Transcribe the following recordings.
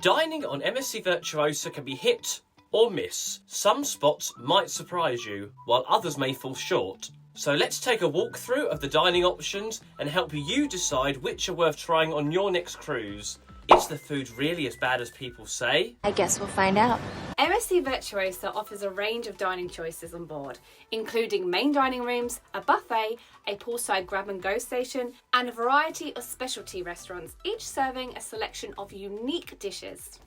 Dining on MSC Virtuosa can be hit or miss. Some spots might surprise you, while others may fall short. So let's take a walkthrough of the dining options and help you decide which are worth trying on your next cruise. Is the food really as bad as people say? I guess we'll find out. MSC Virtuosa offers a range of dining choices on board, including main dining rooms, a buffet, a poolside grab-and-go station, and a variety of specialty restaurants, each serving a selection of unique dishes.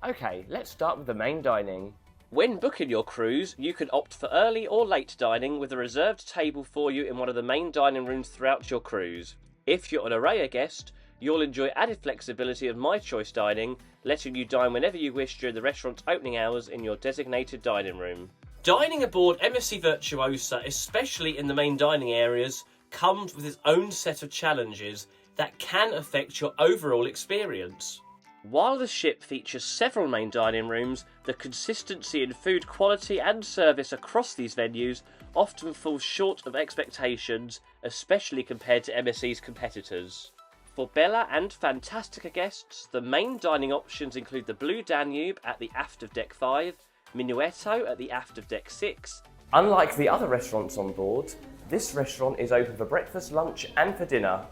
Okay, let's start with the main dining. When booking your cruise, you can opt for early or late dining with a reserved table for you in one of the main dining rooms throughout your cruise. If you're an Araya guest, you'll enjoy added flexibility of My Choice dining, letting you dine whenever you wish during the restaurant's opening hours in your designated dining room. Dining aboard MSC Virtuosa, especially in the main dining areas, comes with its own set of challenges that can affect your overall experience. While the ship features several main dining rooms, the consistency in food quality and service across these venues often falls short of expectations, especially compared to MSC's competitors. For Bella and Fantastica guests, the main dining options include the Blue Danube at the aft of Deck 5, Minuetto at the aft of Deck 6. Unlike the other restaurants on board, this restaurant is open for breakfast, lunch and for dinner.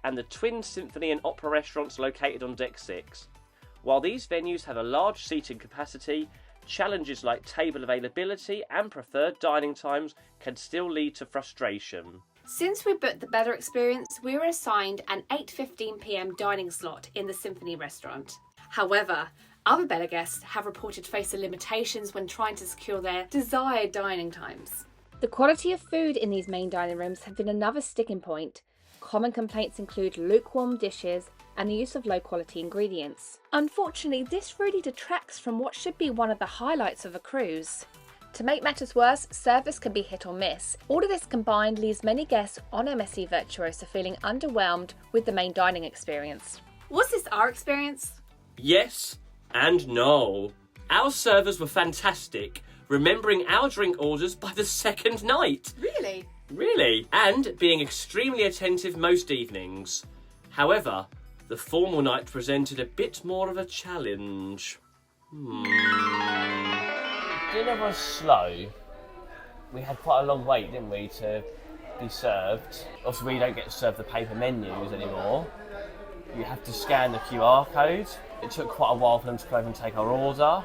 And the Twin Symphony and Opera restaurants located on Deck 6. While these venues have a large seating capacity, challenges like table availability and preferred dining times can still lead to frustration. Since we booked the Bella experience, we were assigned an 8:15 p.m. dining slot in the Symphony restaurant. However, other Bella guests have reported facing limitations when trying to secure their desired dining times. The quality of food in these main dining rooms have been another sticking point. Common complaints include lukewarm dishes and the use of low-quality ingredients. Unfortunately, this really detracts from what should be one of the highlights of a cruise. To make matters worse, service can be hit or miss. All of this combined leaves many guests on MSC Virtuosa feeling underwhelmed with the main dining experience. Was this our experience? Yes and no. Our servers were fantastic, remembering our drink orders by the second night. Really? And being extremely attentive most evenings. However, the formal night presented a bit more of a challenge. Dinner was slow. We had quite a long wait, didn't we, to be served. Also, we don't get served the paper menus anymore. You have to scan the QR code. It took quite a while for them to come over and take our order.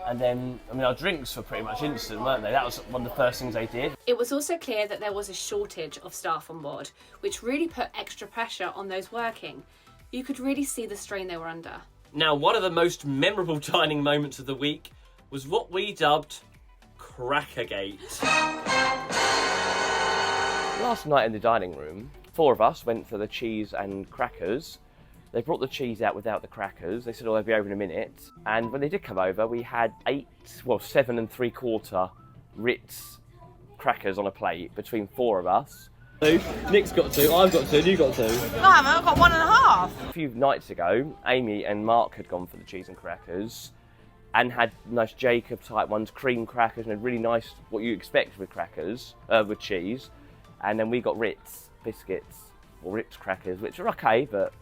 And then, our drinks were pretty much instant, weren't they? That was one of the first things they did. It was also clear that there was a shortage of staff on board, which really put extra pressure on those working. You could really see the strain they were under. Now, one of the most memorable dining moments of the week was what we dubbed Crackergate. Last night in the dining room, 4 of us went for the cheese and crackers. They brought the cheese out without the crackers. They said, they'll be over in a minute. And when they did come over, we had 7 3/4 Ritz crackers on a plate between 4 of us. Nick's got 2, I've got 2, and you got 2. No, I haven't. I've got 1.5. A few nights ago, Amy and Mark had gone for the cheese and crackers and had nice Jacob type ones, cream crackers, and really nice, what you expect with crackers, with cheese. And then we got Ritz biscuits, or Ritz crackers, which are okay, but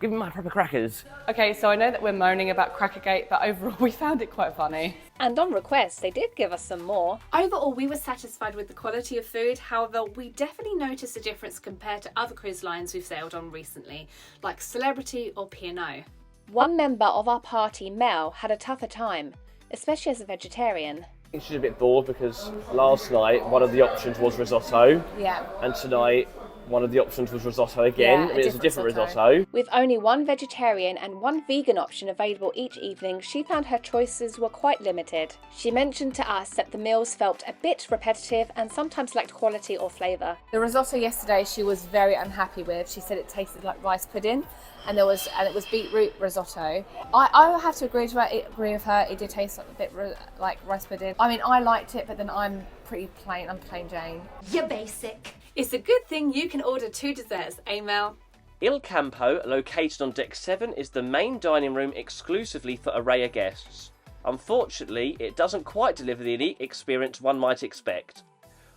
give me my proper crackers. Okay, so I know that we're moaning about Crackergate, but overall we found it quite funny. And on request, they did give us some more. Overall, we were satisfied with the quality of food. However, we definitely noticed a difference compared to other cruise lines we've sailed on recently, like Celebrity or P&O. One member of our party, Mel, had a tougher time, especially as a vegetarian. I think she's a bit bored because last night one of the options was risotto. Yeah. And tonight one of the options was risotto again. Yeah, It's a different risotto. With only one vegetarian and one vegan option available each evening, she found her choices were quite limited. She mentioned to us that the meals felt a bit repetitive and sometimes lacked quality or flavour. The risotto yesterday she was very unhappy with. She said it tasted like rice pudding, and it was beetroot risotto. I have to agree with her. It did taste a bit like rice pudding. I mean, I liked it, but then I'm pretty plain. I'm plain Jane. You're basic. It's a good thing you can order 2 desserts, Mel? Il Campo, located on Deck 7, is the main dining room exclusively for Araya guests. Unfortunately, it doesn't quite deliver the unique experience one might expect.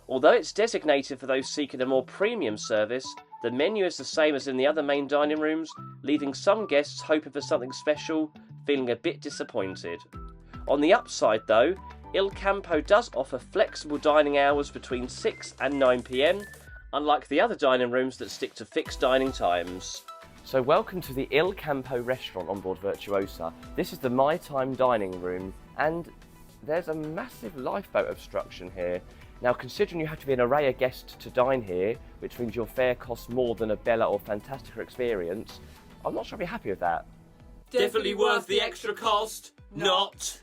Although it's designated for those seeking a more premium service, The menu is the same as in the other main dining rooms, leaving some guests hoping for something special, feeling a bit disappointed. On the upside though, Il Campo does offer flexible dining hours between 6 and 9 PM, unlike the other dining rooms that stick to fixed dining times. So welcome to the Il Campo restaurant on board Virtuosa. This is the My Time dining room, and there's a massive lifeboat obstruction here. Now, considering you have to be an Araya guest to dine here, which means your fare costs more than a Bella or Fantastica experience, I'm not sure I'd be happy with that. Definitely worth the extra cost. Not.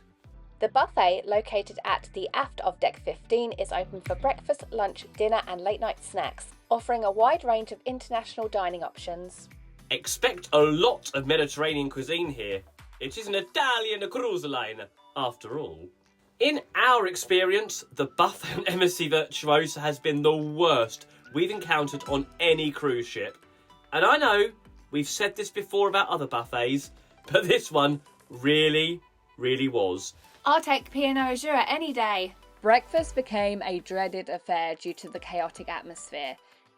The buffet, located at the aft of Deck 15, is open for breakfast, lunch, dinner and late night snacks, offering a wide range of international dining options. Expect a lot of Mediterranean cuisine here. It is an Italian cruise liner, after all. In our experience, the buffet on MSC Virtuosa has been the worst we've encountered on any cruise ship. And I know we've said this before about other buffets, but this one really was. I'll take Pinot Noir any day. Breakfast became a dreaded affair due to the chaotic atmosphere.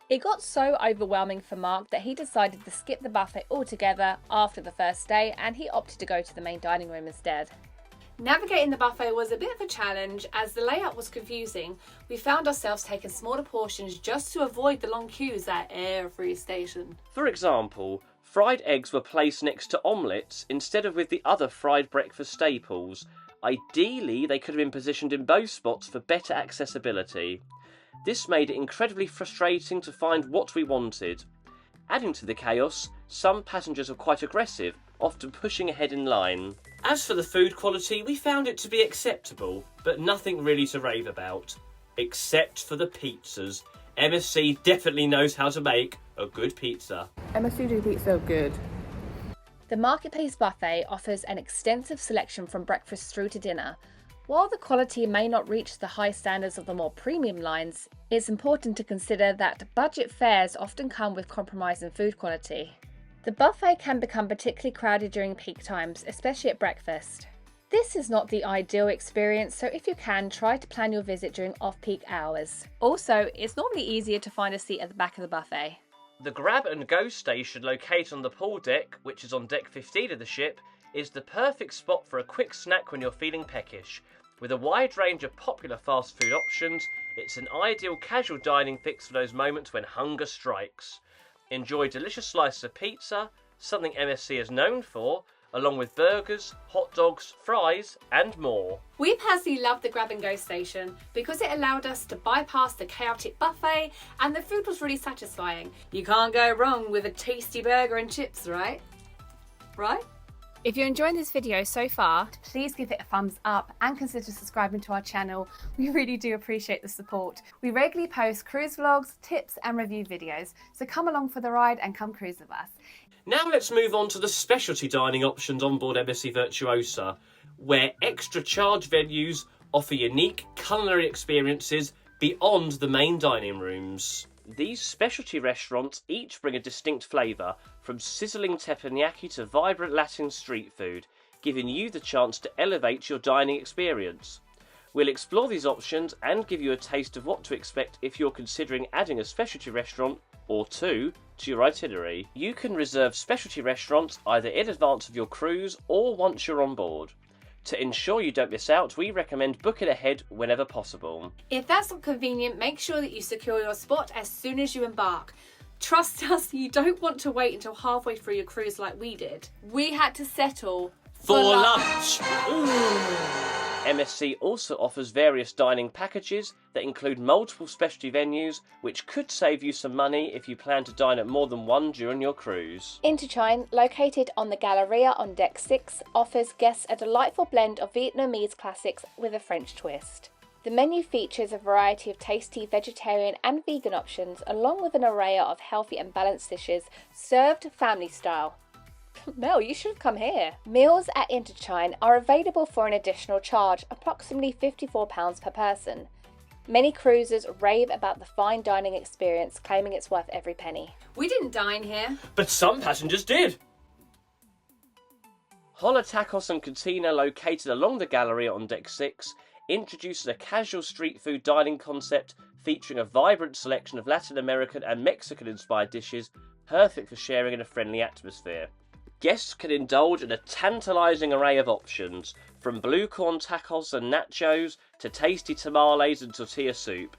It got so overwhelming for Mark that he decided to skip the buffet altogether after the first day, and he opted to go to the main dining room instead. Navigating the buffet was a bit of a challenge as the layout was confusing. We found ourselves taking smaller portions just to avoid the long queues at every station. For example, fried eggs were placed next to omelettes instead of with the other fried breakfast staples. Ideally, they could have been positioned in both spots for better accessibility. This made it incredibly frustrating to find what we wanted. Adding to the chaos, some passengers were quite aggressive, often pushing ahead in line. As for the food quality, we found it to be acceptable, but nothing really to rave about. Except for the pizzas. MSC definitely knows how to make a good pizza. MSC do pizza good. The Marketplace Buffet offers an extensive selection from breakfast through to dinner. While the quality may not reach the high standards of the more premium lines, it's important to consider that budget fares often come with compromise in food quality. The buffet can become particularly crowded during peak times, especially at breakfast. This is not the ideal experience, so if you can, try to plan your visit during off-peak hours. Also, it's normally easier to find a seat at the back of the buffet. The grab and go station located on the pool deck, which is on deck 15 of the ship, is the perfect spot for a quick snack when you're feeling peckish. With a wide range of popular fast food options, it's an ideal casual dining fix for those moments when hunger strikes. Enjoy delicious slices of pizza, something MSC is known for, along with burgers, hot dogs, fries and more. We personally loved the grab and go station because it allowed us to bypass the chaotic buffet and the food was really satisfying. You can't go wrong with a tasty burger and chips, right? Right? If you're enjoying this video so far, please give it a thumbs up and consider subscribing to our channel. We really do appreciate the support. We regularly post cruise vlogs, tips and review videos, so come along for the ride and come cruise with us. Now let's move on to the specialty dining options on board MSC Virtuosa, where extra charge venues offer unique culinary experiences beyond the main dining rooms. These specialty restaurants each bring a distinct flavour, from sizzling teppanyaki to vibrant Latin street food, giving you the chance to elevate your dining experience. We'll explore these options and give you a taste of what to expect if you're considering adding a specialty restaurant or two to your itinerary. You can reserve specialty restaurants either in advance of your cruise or once you're on board. To ensure you don't miss out, we recommend booking ahead whenever possible. If that's not convenient, make sure that you secure your spot as soon as you embark. Trust us, you don't want to wait until halfway through your cruise like we did. We had to settle For lunch! MSC also offers various dining packages that include multiple specialty venues, which could save you some money if you plan to dine at more than one during your cruise. Indochine, located on the Galleria on Deck 6, offers guests a delightful blend of Vietnamese classics with a French twist. The menu features a variety of tasty vegetarian and vegan options, along with an array of healthy and balanced dishes served family style. Mel, you should have come here. Meals at Indochine are available for an additional charge, approximately £54 per person. Many cruisers rave about the fine dining experience, claiming it's worth every penny. We didn't dine here. But some passengers did! Hola Tacos and Cantina, located along the Galleria on Deck 6, introduces a casual street food dining concept featuring a vibrant selection of Latin American and Mexican-inspired dishes, perfect for sharing in a friendly atmosphere. Guests can indulge in a tantalising array of options, from blue corn tacos and nachos to tasty tamales and tortilla soup.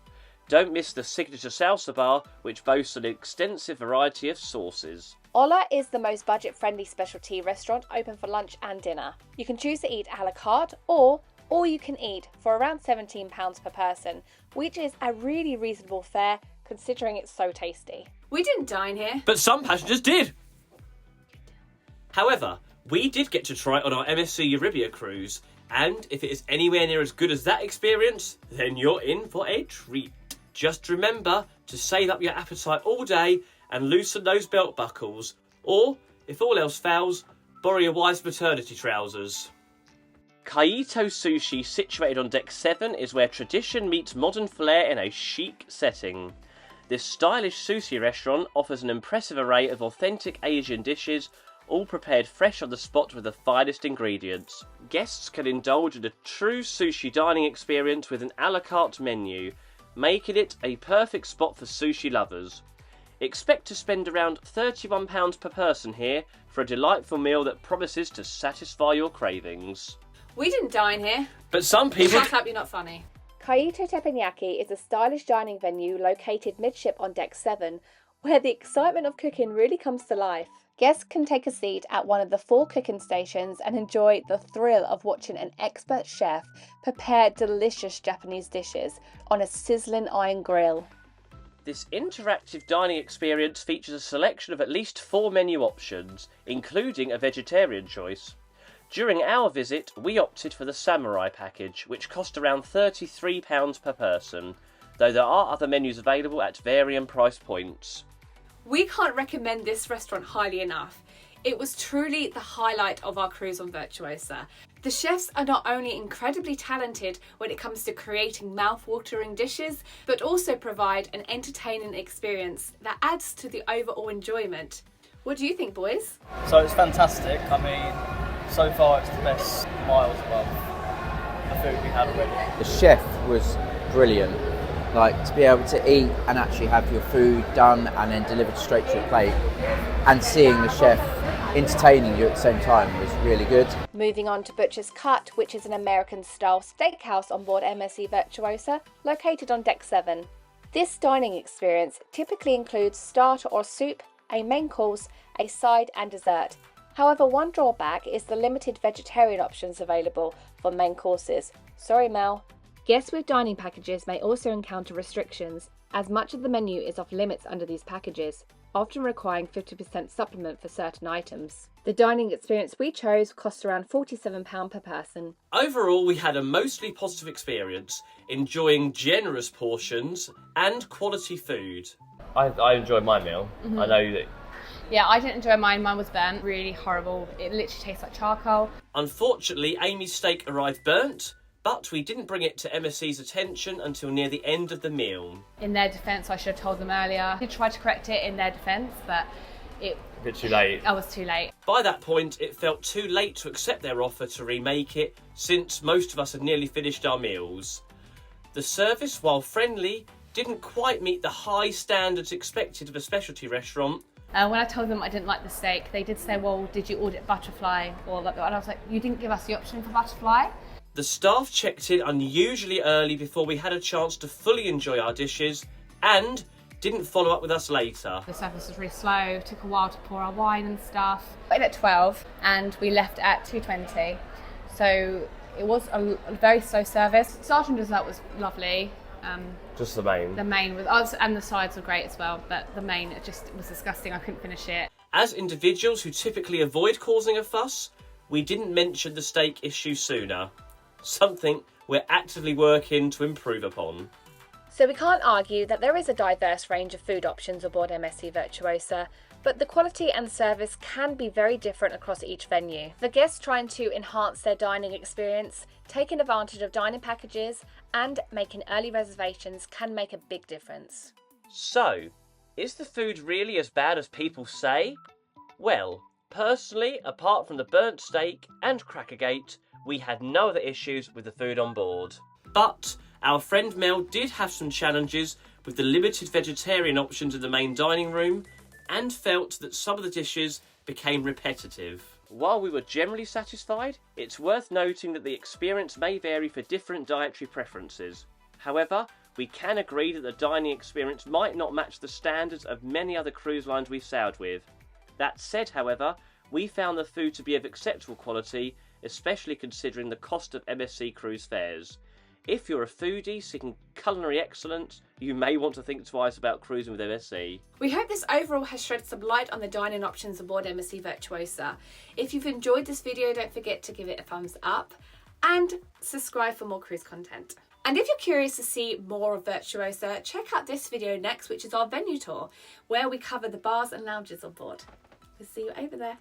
Don't miss the signature salsa bar, which boasts an extensive variety of sauces. Hola is the most budget-friendly specialty restaurant open for lunch and dinner. You can choose to eat a la carte or all you can eat for around £17 per person, which is a really reasonable fare considering it's so tasty. We didn't dine here. But some passengers did! However, we did get to try it on our MSC Euribia cruise, and if it is anywhere near as good as that experience, then you're in for a treat. Just remember to save up your appetite all day and loosen those belt buckles, or, if all else fails, borrow your wife's maternity trousers. Kaito Sushi, situated on Deck 7, is where tradition meets modern flair in a chic setting. This stylish sushi restaurant offers an impressive array of authentic Asian dishes, all prepared fresh on the spot with the finest ingredients. Guests can indulge in a true sushi dining experience with an a la carte menu, making it a perfect spot for sushi lovers. Expect to spend around £31 per person here for a delightful meal that promises to satisfy your cravings. We didn't dine here. But some people... Shut up, you're not funny. Kaito Teppanyaki is a stylish dining venue located midship on Deck 7, where the excitement of cooking really comes to life. Guests can take a seat at one of the 4 cooking stations and enjoy the thrill of watching an expert chef prepare delicious Japanese dishes on a sizzling iron grill. This interactive dining experience features a selection of at least 4 menu options, including a vegetarian choice. During our visit, we opted for the Samurai package, which cost around £33 per person, though there are other menus available at varying price points. We can't recommend this restaurant highly enough. It was truly the highlight of our cruise on Virtuosa. The chefs are not only incredibly talented when it comes to creating mouth-watering dishes, but also provide an entertaining experience that adds to the overall enjoyment. What do you think, boys? So it's fantastic. I mean, so far it's the best, miles above the food we had already. The chef was brilliant. Like, to be able to eat and actually have your food done and then delivered straight to your plate, and seeing the chef entertaining you at the same time was really good. Moving on to Butcher's Cut, which is an American-style steakhouse on board MSC Virtuosa, located on Deck 7. This dining experience typically includes starter or soup, a main course, a side and dessert. However, one drawback is the limited vegetarian options available for main courses. Sorry, Mel. Guests with dining packages may also encounter restrictions, as much of the menu is off limits under these packages, often requiring 50% supplement for certain items. The dining experience we chose cost around £47 per person. Overall, we had a mostly positive experience, enjoying generous portions and quality food. I enjoyed my meal. I know that. Yeah, I didn't enjoy mine. Mine was burnt. Really horrible. It literally tastes like charcoal. Unfortunately, Amy's steak arrived burnt, but we didn't bring it to MSC's attention until near the end of the meal. In their defence, I should have told them earlier. I did try to correct it in their defence, but A bit too late. I was too late. By that point, it felt too late to accept their offer to remake it, since most of us had nearly finished our meals. The service, while friendly, didn't quite meet the high standards expected of a specialty restaurant. When I told them I didn't like the steak, they did say, well, did you order butterfly? And I was like, you didn't give us the option for butterfly? The staff checked in unusually early before we had a chance to fully enjoy our dishes, and didn't follow up with us later. The service was really slow, took a while to pour our wine and stuff. We went at 12 and we left at 2:20. So it was a very slow service. Starter and dessert was lovely. Just the main. The main was, and the sides were great as well, but the main, it just was disgusting. I couldn't finish it. As individuals who typically avoid causing a fuss, we didn't mention the steak issue sooner. Something we're actively working to improve upon. So we can't argue that there is a diverse range of food options aboard MSC Virtuosa, but the quality and service can be very different across each venue. For guests trying to enhance their dining experience, taking advantage of dining packages and making early reservations can make a big difference. So, is the food really as bad as people say? Well, personally, apart from the burnt steak and Crackergate, we had no other issues with the food on board. But our friend Mel did have some challenges with the limited vegetarian options in the main dining room and felt that some of the dishes became repetitive. While we were generally satisfied, it's worth noting that the experience may vary for different dietary preferences. However, we can agree that the dining experience might not match the standards of many other cruise lines we sailed with. That said, however, we found the food to be of acceptable quality, especially considering the cost of MSC cruise fares. If you're a foodie seeking culinary excellence, you may want to think twice about cruising with MSC. We hope this overall has shed some light on the dining options aboard MSC Virtuosa. If you've enjoyed this video, don't forget to give it a thumbs up and subscribe for more cruise content. And if you're curious to see more of Virtuosa, check out this video next, which is our venue tour, where we cover the bars and lounges on board. We'll see you over there.